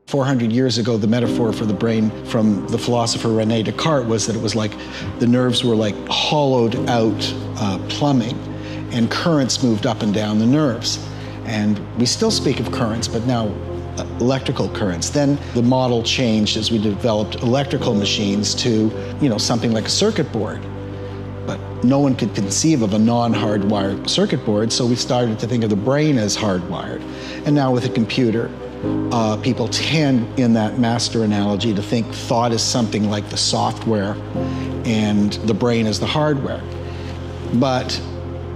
400 years ago, the metaphor for the brain from the philosopher René Descartes was that it was like the nerves were like hollowed out plumbing, and currents moved up and down the nerves. And we still speak of currents, but now electrical currents. Then the model changed as we developed electrical machines to, something like a circuit board. But no one could conceive of a non-hardwired circuit board, so we started to think of the brain as hardwired. And now with a computer, people tend, in that master analogy, to think thought is something like the software and the brain is the hardware. But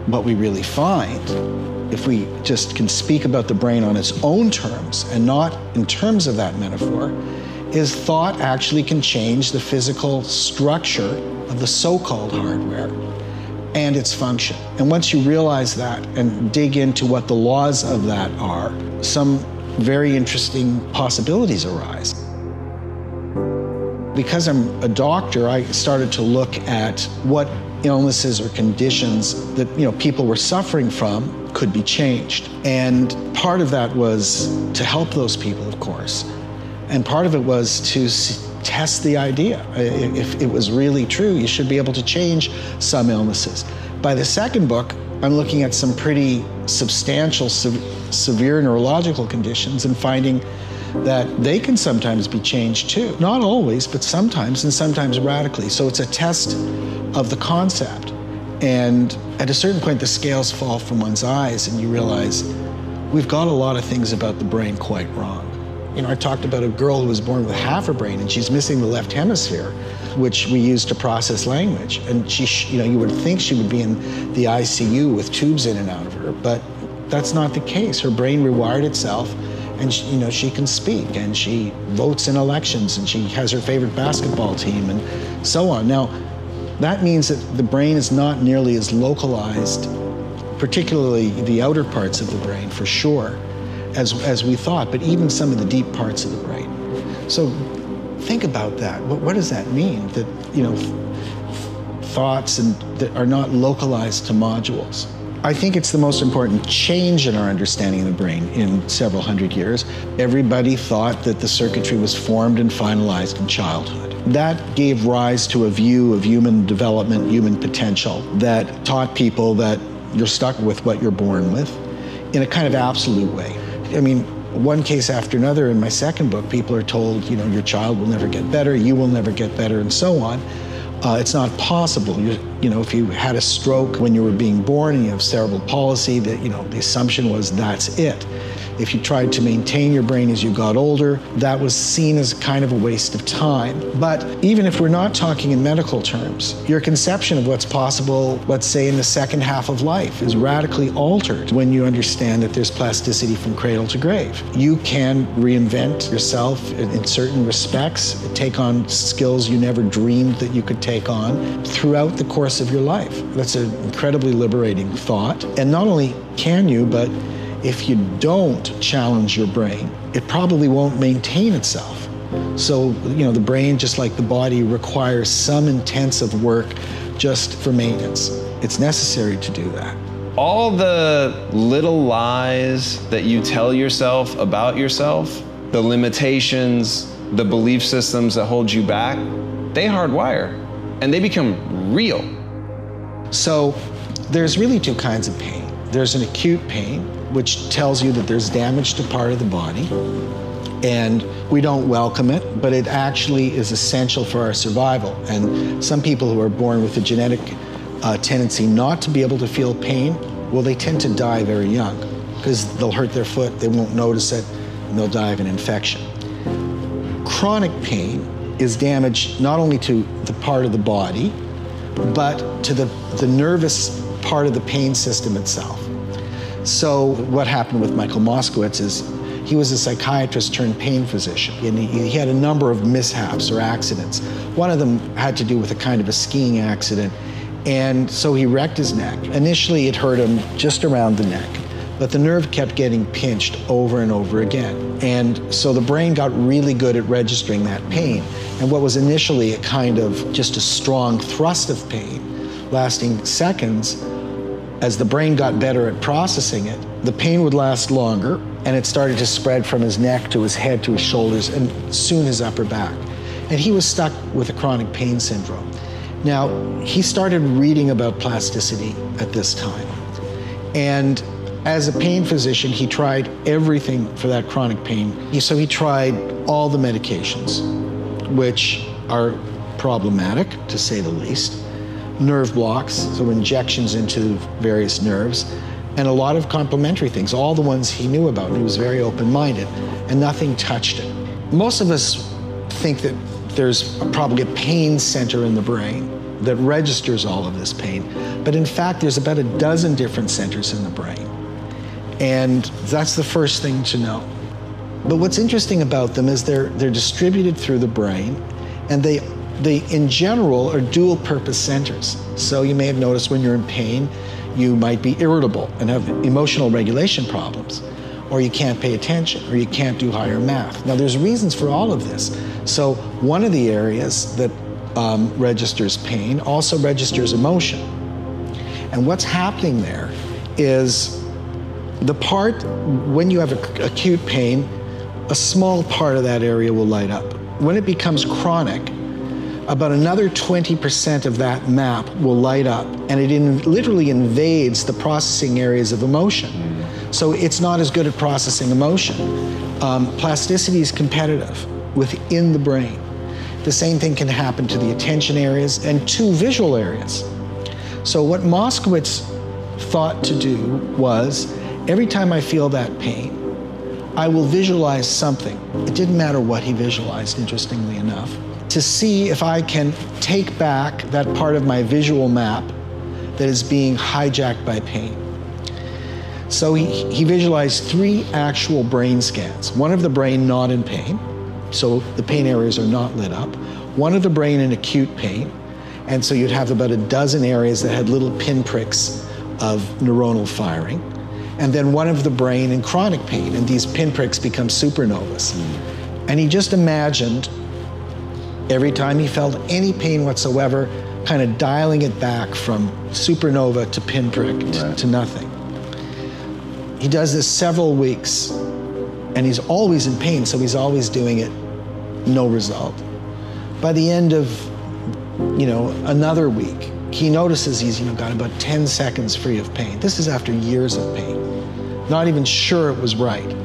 what we really find, if we just can speak about the brain on its own terms and not in terms of that metaphor, is thought actually can change the physical structure of the so-called hardware and its function. And once you realize that and dig into what the laws of that are, some very interesting possibilities arise. Because I'm a doctor, I started to look at what illnesses or conditions that people were suffering from could be changed. And part of that was to help those people, of course. And part of it was to test the idea. If it was really true, you should be able to change some illnesses. By the second book, I'm looking at some pretty substantial, severe neurological conditions and finding that they can sometimes be changed too. Not always, but sometimes, and sometimes radically. So it's a test of the concept. And at a certain point, the scales fall from one's eyes and you realize we've got a lot of things about the brain quite wrong. I talked about a girl who was born with half a brain and she's missing the left hemisphere, which we use to process language. And she, you would think she would be in the ICU with tubes in and out of her, but that's not the case. Her brain rewired itself, and she can speak, and she votes in elections, and she has her favorite basketball team, and so on. Now, that means that the brain is not nearly as localized, particularly the outer parts of the brain, for sure, as we thought, but even some of the deep parts of the brain. So think about that. What does that mean? That, thoughts that are not localized to modules. I think it's the most important change in our understanding of the brain in several hundred years. Everybody thought that the circuitry was formed and finalized in childhood. That gave rise to a view of human development, human potential, that taught people that you're stuck with what you're born with in a kind of absolute way. I mean, one case after another in my second book, people are told, your child will never get better, you will never get better, and so on. It's not possible. If you had a stroke when you were being born and you have cerebral palsy, that the assumption was that's it. If you tried to maintain your brain as you got older, that was seen as kind of a waste of time. But even if we're not talking in medical terms, your conception of what's possible, let's say in the second half of life, is radically altered when you understand that there's plasticity from cradle to grave. You can reinvent yourself in certain respects, take on skills you never dreamed that you could take on throughout the course of your life. That's an incredibly liberating thought. And not only can you, but if you don't challenge your brain, it probably won't maintain itself. So, the brain, just like the body, requires some intensive work just for maintenance. It's necessary to do that. All the little lies that you tell yourself about yourself, the limitations, the belief systems that hold you back, they hardwire and they become real. So there's really two kinds of pain. There's an acute pain, which tells you that there's damage to part of the body, and we don't welcome it, but it actually is essential for our survival. And some people who are born with a genetic tendency not to be able to feel pain, well, they tend to die very young because they'll hurt their foot, they won't notice it, and they'll die of an infection. Chronic pain is damage not only to the part of the body, but to the nervous part of the pain system itself. So what happened with Michael Moskowitz is he was a psychiatrist turned pain physician, and he had a number of mishaps or accidents. One of them had to do with a kind of a skiing accident, and so he wrecked his neck. Initially it hurt him just around the neck, but the nerve kept getting pinched over and over again. And so the brain got really good at registering that pain. And what was initially a kind of just a strong thrust of pain, lasting seconds, as the brain got better at processing it, the pain would last longer and it started to spread from his neck to his head to his shoulders and soon his upper back. And he was stuck with a chronic pain syndrome. Now, he started reading about plasticity at this time. And as a pain physician, he tried everything for that chronic pain. So he tried all the medications, which are problematic, to say the least. Nerve blocks, so injections into various nerves, and a lot of complementary things, all the ones he knew about. And he was very open-minded, and nothing touched it. Most of us think that there's probably a pain center in the brain that registers all of this pain, but in fact, there's about a dozen different centers in the brain. And that's the first thing to know. But what's interesting about them is they're distributed through the brain, and they in general are dual purpose centers. So you may have noticed when you're in pain, you might be irritable and have emotional regulation problems, or you can't pay attention, or you can't do higher math. Now there's reasons for all of this. So one of the areas that registers pain also registers emotion. And what's happening there is the part, when you have acute pain, a small part of that area will light up. When it becomes chronic, about another 20% of that map will light up, and it literally invades the processing areas of emotion. So it's not as good at processing emotion. Plasticity is competitive within the brain. The same thing can happen to the attention areas and to visual areas. So what Moskowitz thought to do was, every time I feel that pain, I will visualize something. It didn't matter what he visualized, interestingly enough, to see if I can take back that part of my visual map that is being hijacked by pain. So he visualized 3 actual brain scans. One of the brain not in pain, so the pain areas are not lit up. One of the brain in acute pain, and so you'd have about a dozen areas that had little pinpricks of neuronal firing. And then one of the brain in chronic pain, and these pinpricks become supernovas. And he just imagined every time he felt any pain whatsoever, kind of dialing it back from supernova to pinprick to nothing. He does this several weeks, and he's always in pain, so he's always doing it, no result. By the end of, another week, he notices he's got about 10 seconds free of pain. This is after years of pain. Not even sure it was right.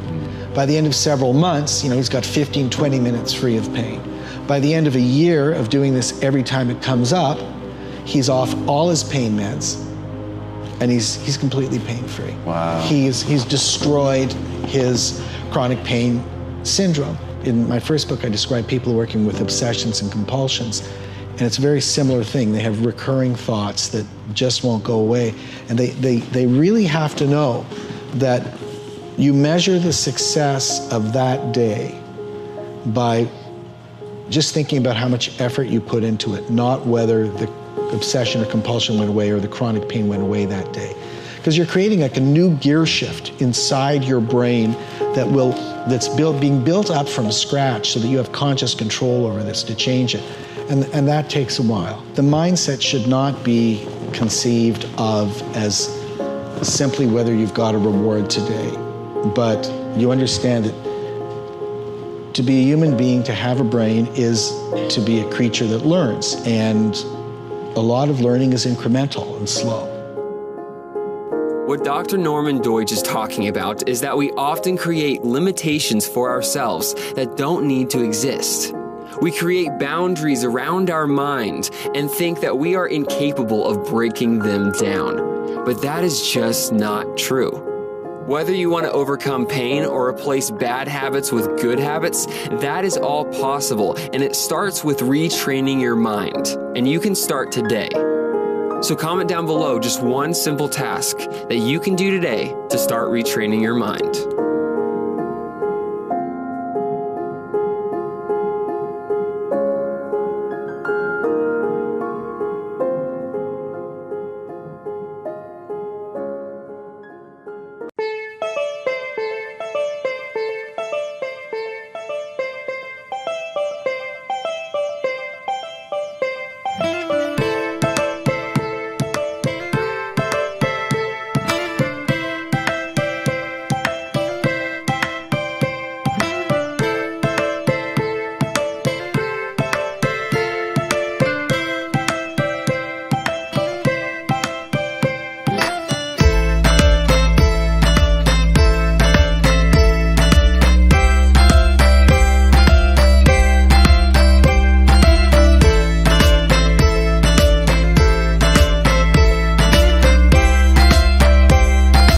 By the end of several months, he's got 15, 20 minutes free of pain. By the end of a year of doing this every time it comes up, he's off all his pain meds, and he's completely pain-free. Wow. He's destroyed his chronic pain syndrome. In my first book, I describe people working with obsessions and compulsions, and it's a very similar thing. They have recurring thoughts that just won't go away, and they really have to know that you measure the success of that day by just thinking about how much effort you put into it, not whether the obsession or compulsion went away or the chronic pain went away that day. Because you're creating like a new gear shift inside your brain that's being built up from scratch so that you have conscious control over this to change it. And that takes a while. The mindset should not be conceived of as simply whether you've got a reward today, but you understand that to be a human being, to have a brain, is to be a creature that learns. And a lot of learning is incremental and slow. What Dr. Norman Deutsch is talking about is that we often create limitations for ourselves that don't need to exist. We create boundaries around our mind and think that we are incapable of breaking them down. But that is just not true. Whether you want to overcome pain or replace bad habits with good habits, that is all possible, and it starts with retraining your mind. And you can start today. So comment down below just one simple task that you can do today to start retraining your mind.